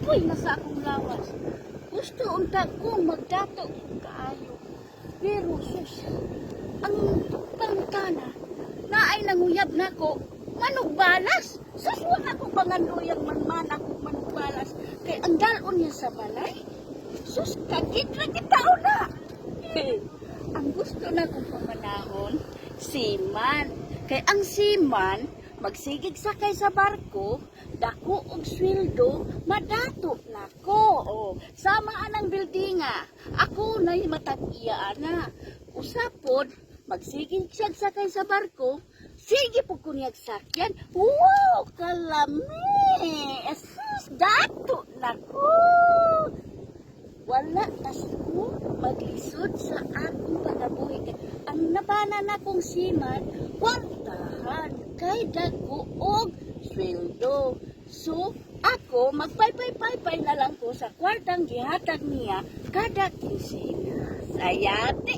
Apoy na sa akong lawas. Gusto unta ko magdato kung kaayo. Pero sus, ang pangkana na ay nanguyab na ko, manugbalas. Sus, wala ko pangandoyang manman ako manugbalas. Kay ang dalon niya sa balay. Sus, kagit na kitao na. Ang gusto na kong pamanahon, seaman. Kay ang seaman, magsigig sakay sa barko, dako og sweldo, madato na ko. O, sama anang bildinga, ako na'y matag-iyaan na. Usapod, magsigig siya sakay sa barko, sige po kunyag sakyan. Wow, kalami! Asus, dato na ko! Wala kasi ko maglisod sa akong pagabuhi. Ang nabana na kong siman, kwartahan kay dako og sweldo. So, ako magpay-pay-pay na lang ko sa kwartang gihatag niya kada kinsina. Sayate!